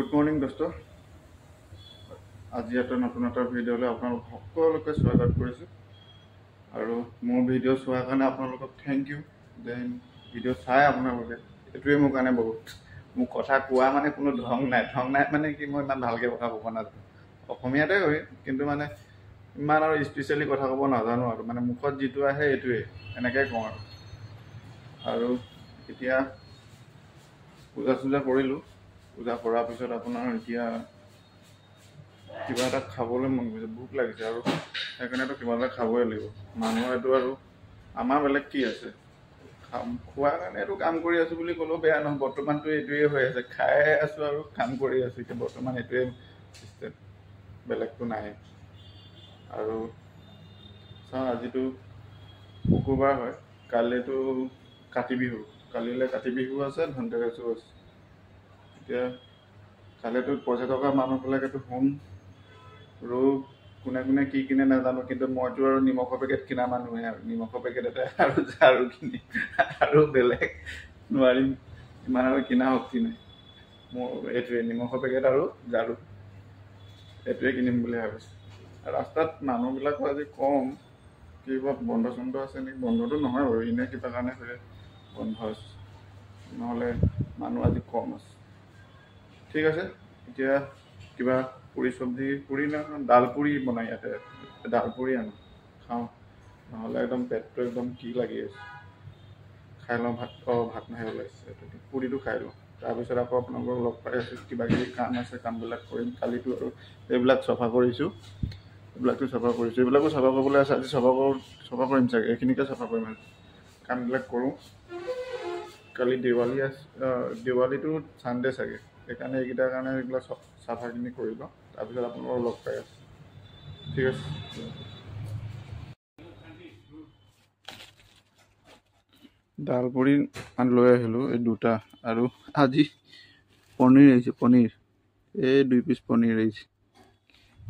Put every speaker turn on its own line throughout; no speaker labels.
Good morning দোস্ত। আজি এটা নতুন এটা ভিডিঅ'লৈ আপোনালোক সকলোকে স্বাগত কৰিছোঁ আৰু মোৰ ভিডিঅ' চোৱাৰ কাৰণে আপোনালোকক থেংক ইউ। দেন ভিডিঅ' চাই আপোনালোকে এইটোৱে মোৰ কাৰণে বহুত। মোৰ কথা কোৱা মানে কোনো ধং নাই মানে কি, মই ইমান ভালকৈ কথা ক'ব নাজানো। অসমীয়াতে হয় কিন্তু মানে ইমান আৰু স্পেচিয়েলি কথা ক'ব নাজানো আৰু মানে মুখত যিটো আহে এইটোৱে এনেকৈ কওঁ আৰু এতিয়া পূজা চূজা কৰিলোঁ। পূজা কৰাৰ পিছত আপোনাৰ এতিয়া কিবা এটা খাবলৈ মন গৈছে, ভোক লাগিছে আৰু সেইকাৰণেতো কিবা এটা খাবই লাগিব। মানুহৰটো আৰু আমাৰ বেলেগ কি আছে, খোৱাৰ কাৰণে এইটো কাম কৰি আছোঁ বুলি ক'লেও বেয়া নহয়। বৰ্তমানটো এইটোৱে হৈ আছে, খাই আছোঁ আৰু কাম কৰি আছোঁ। এতিয়া বৰ্তমান এইটোৱে চিষ্টেম, বেলেগটো নাই। আৰু চাওঁ, আজিতো শুকুৰবাৰ হয়, কাইলৈতো কাতি বিহু, কালিলৈ কাতি বিহু আছে, ধনতেৰছো আছে। এতিয়া কাইলৈতো পইচা থকা মানুহবিলাকেতো হোম আৰু কোনে কোনে কি কিনে নাজানো, কিন্তু মইতো আৰু নিমখৰ পেকেট কিনা মানুহে আৰু নিমখৰ পেকেট এটা আৰু ঝাৰু কিনি আৰু বেলেগ নোৱাৰিম, ইমান আৰু কিনা শক্তি নাই মোৰ। এইটোৱে নিমখৰ পেকেট আৰু ঝাৰু, এইটোৱে কিনিম বুলি ভাবিছোঁ। ৰাস্তাত মানুহবিলাকো আজি কম, কিবা বন্ধ চন্ধ আছে নেকি? বন্ধটো নহয় বাৰু, এনেই কিবা কাৰণে চাগে বন্ধ আছে, নহ'লে মানুহ আজি কম আছে। ঠিক আছে, এতিয়া কিবা পুৰি চব্জি, পুৰি নহয় ডাল পুৰি বনাই, ইয়াতে ডাল পুৰি আনো খাওঁ, নহ'লে একদম পেটটো একদম কি লাগি আছে। খাই লওঁ ভাত, ভাত নাহে ওলাইছে, পুৰিটো খাই লওঁ। তাৰপিছত আকৌ আপোনালোকক লগ পাই আছোঁ। কিবা কিবি কাম আছে, কামবিলাক কৰিম। কালিতো আৰু এইবিলাক চফা কৰিছোঁ, এইবিলাকতো চফা কৰিছোঁ, এইবিলাকো চফা কৰিবলৈ আছে। আজি চফা কৰিম চাগে, এইখিনিকে চফা কৰিম আজি, কামবিলাক কৰোঁ। কালি দেৱালী আছে, দেৱালীটো চানডে চাগে, সেইকাৰণে এইকেইটাৰ কাৰণে এইবিলাক চাফাখিনি কৰি লওঁ। তাৰপিছত আপোনালোকক লগ পাই আছোঁ। ঠিক আছে। ডাল পুৰি লৈ আহিলোঁ, এই দুটা, আৰু আজি পনীৰ আহিছে, পনীৰ এই 2 পিচ পনীৰ আহিছে।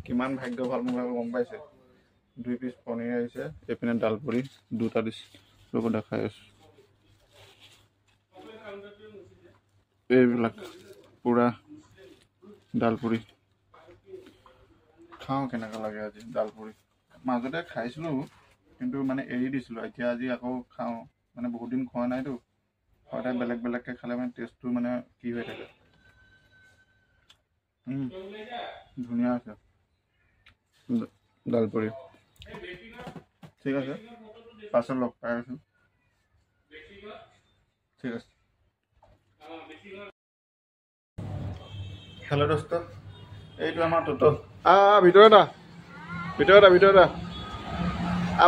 কিমান ভাগ্য ভাল মোৰ গম পাইছে। 2 পিচ পনীৰ আহিছে, এইপিনে ডাল পুৰি দুটা দিছে, ৰ'ব দেখাই আছোঁ। এইবিলাক পুৰা ডাল পুৰি খাওঁ, কেনেকুৱা লাগে আজি ডাল পুৰি। মাজতে খাইছিলোঁ কিন্তু মানে এৰি দিছিলোঁ, এতিয়া আজি আকৌ খাওঁ। মানে বহুত দিন খোৱা নাইতো, সদায় বেলেগ বেলেগকৈ খালে মানে টেষ্টটো মানে কি হৈ থাকে। ধুনীয়া আছে ডাল পুৰি। ঠিক আছে, পাছত লগ পাই আছোঁ। ঠিক আছে। হেল্ল' দোস্ত, এইটো আমাৰ ট'টো। ভিতৰত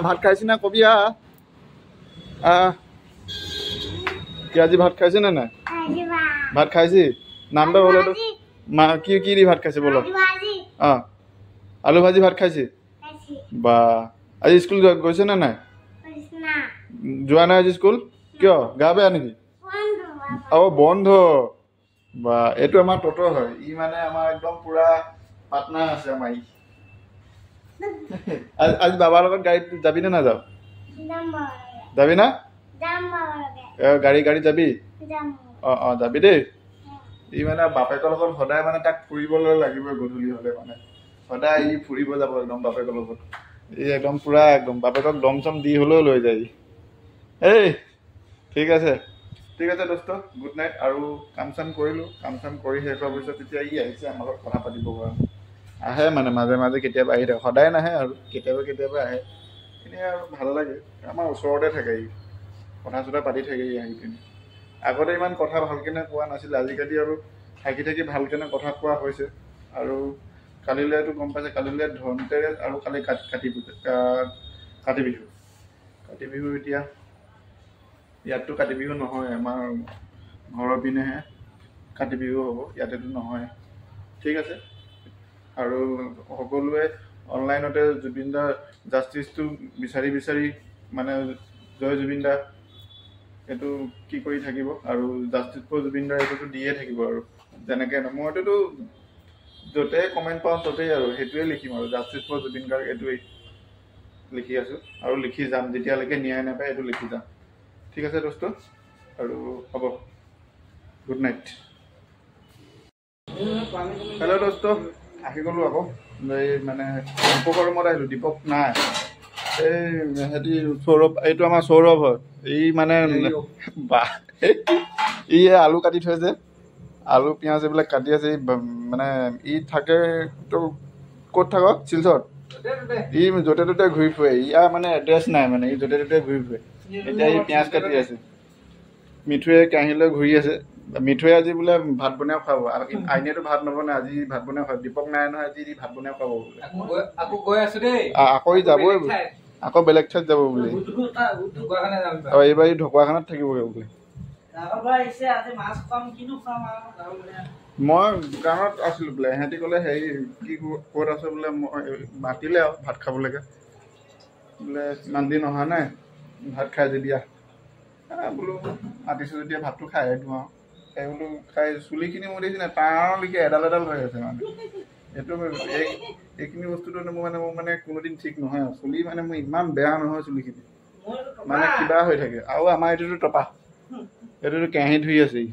ভাত খাইছি না কবি। কি আজি ভাত খাইছে নে নাই? ভাত খাইছি, নামটো বলো তো। মা কি কি দি ভাত খাইছে বলো? আলু ভাজি ভাত খাইছি। বা আজি স্কুল গৈছে নে নাই? যোৱা নাই আজি স্কুল, কিয়? গা বেয়া নেকি? বন্ধ। বা এইটো আমাৰ ট'টো হয়, ই মানে আমাৰ একদম পুৰা পাৰ্টনাৰ আছে আমাৰ। আজি বাবাৰ লগত গাড়ীত যাবি নে নাযাওঁ? যাবি না? গাড়ী যাবি? যাবি দেই। ই মানে বাপেকৰ লগত সদায় মানে তাক ফুৰিবলৈ লাগিবই, গধূলি হ'লে মানে সদায় ই ফুৰিব যাব একদম বাপেকৰ লগত। ই একদম পুৰা একদম বাপেকক দম চম দি হ'লেও লৈ যায় এই। ঠিক আছে দোস্ত, গুড নাইট। আৰু কাম চাম কৰিলোঁ, কাম চাম কৰি শেষ হোৱাৰ পিছত তেতিয়া ই আহিছে আমাৰ লগত কথা পাতিব কাৰণে। আহে মানে মাজে মাজে কেতিয়াবা আহি থাকে, সদায় নাহে আৰু কেতিয়াবা আহে। এনেই আৰু ভাল লাগে, আমাৰ ওচৰতে থাকে ই, কথা চথা পাতি থাকে ই আহি পিনে। আগতে ইমান কথা ভালকেনে কোৱা নাছিলে, আজিকালি আৰু থাকি ভালকেনে কথা কোৱা হৈছে। আৰু কালিলৈতো গম পাইছে, কালিলৈ ধনতেৰছ আৰু কালি কাতি বিহু। কাতি বিহু এতিয়া ইয়াততো কাতি বিহু নহয়, আমাৰ ঘৰৰ পিনেহে কাতি বিহু হ'ব, ইয়াতেতো নহয়। ঠিক আছে। আৰু সকলোৱে অনলাইনতে জুবিন দাৰ জাষ্টিছটো বিচাৰি মানে জয় জুবিন দা এইটো কি কৰি থাকিব, আৰু জাষ্টিছ ফৰ জুবিন দাৰ এইটোতো দিয়ে থাকিব। আৰু যেনেকৈ মইতোতো য'তে কমেণ্ট পাওঁ ত'তেই আৰু সেইটোৱে লিখিম, আৰু জাষ্টিছ ফৰ জুবিন গাৰ্গ এইটোৱেই লিখি আছোঁ আৰু লিখি যাম, যেতিয়ালৈকে ন্যায় নাপায় এইটো লিখি যাম। ঠিক আছে দোস্ত, আৰু হ'ব, গুড নাইট। হেল্ল' দোস্ত আহি গ'লোঁ আকৌ এই মানে দীপকৰ ৰুমত আহিলোঁ দীপক নাই এই সিহঁতি সৌৰভ এইটো আমাৰ সৌৰভ হয় এই মানে ই আলু কাটি থৈছে আলু পিঁয়াজ এইবিলাক কাটি আছে মানে ই থাকে তো ক'ত থাক শিলচৰত ই য'তে ত'তে ঘূৰি ফুৰে ইয়াৰ মানে এড্ৰেছ নাই মানে ই য'তে ত'তে ঘূৰি ফুৰে এতিয়া ই পিঁয়াজ কাটি আছে মিঠুৱে কাঁহীলৈ ঘূৰি আছে মিঠুৱে আজি বোলে ভাত বনাই খুৱাব আইনেতো ভাত নবনাই আজি ভাত বনাই খুৱাব দীপক নাই নহয় আজি ভাত বনাই খুৱাব বোলে আকৌ যাবই বোলে আকৌ বেলেগ ঠাইত যাব বোলে এইবাৰ ই ঢকুৱাখানাত থাকিবগৈ বোলে মই দোকানত আছিলো বোলে সিহঁতি ক'লে হেৰি কি ক'ত আছে বোলে মই মাতিলে আৰু ভাত খাবলৈকে বোলে ইমান দিন অহা নাই ভাত খাই যদি বোলো মাতিছোঁ যেতিয়া ভাতটো খাই দিওঁ আৰু সেই বোলো খাই চুলিখিনি মোৰ দেখিছে নাই তালৈকে এডাল এডাল হৈ আছে মানে এইটো এইখিনি বস্তুটো মোৰ মানে কোনোদিন ঠিক নহয় আৰু চুলি মানে মোৰ ইমান বেয়া নহয় চুলিখিনি মানে কিবা হৈ থাকে আৰু আমাৰ এইটোতো টপা এইটোতো কেঁহি ধুই আছে ই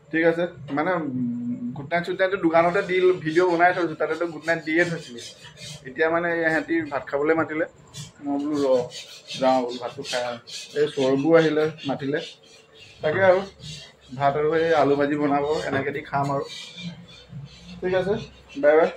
ঠিক আছে মানে গুড নাইট চুড নাইটটো দোকানতে দি ভিডিঅ' বনাই থৈছোঁ তাতেতো গুড নাইট দিয়ে থৈছিলোঁ এতিয়া মানে সিহঁতি ভাত খাবলৈ মাতিলে মই বোলো যাওঁ বোলো ভাতটো খাই এই সৌৰভো আহিলে মাতিলে তাকে আৰু ভাত আৰু এই আলু ভাজি বনাব এনেকৈ দি খাম আৰু ঠিক আছে বাই বাই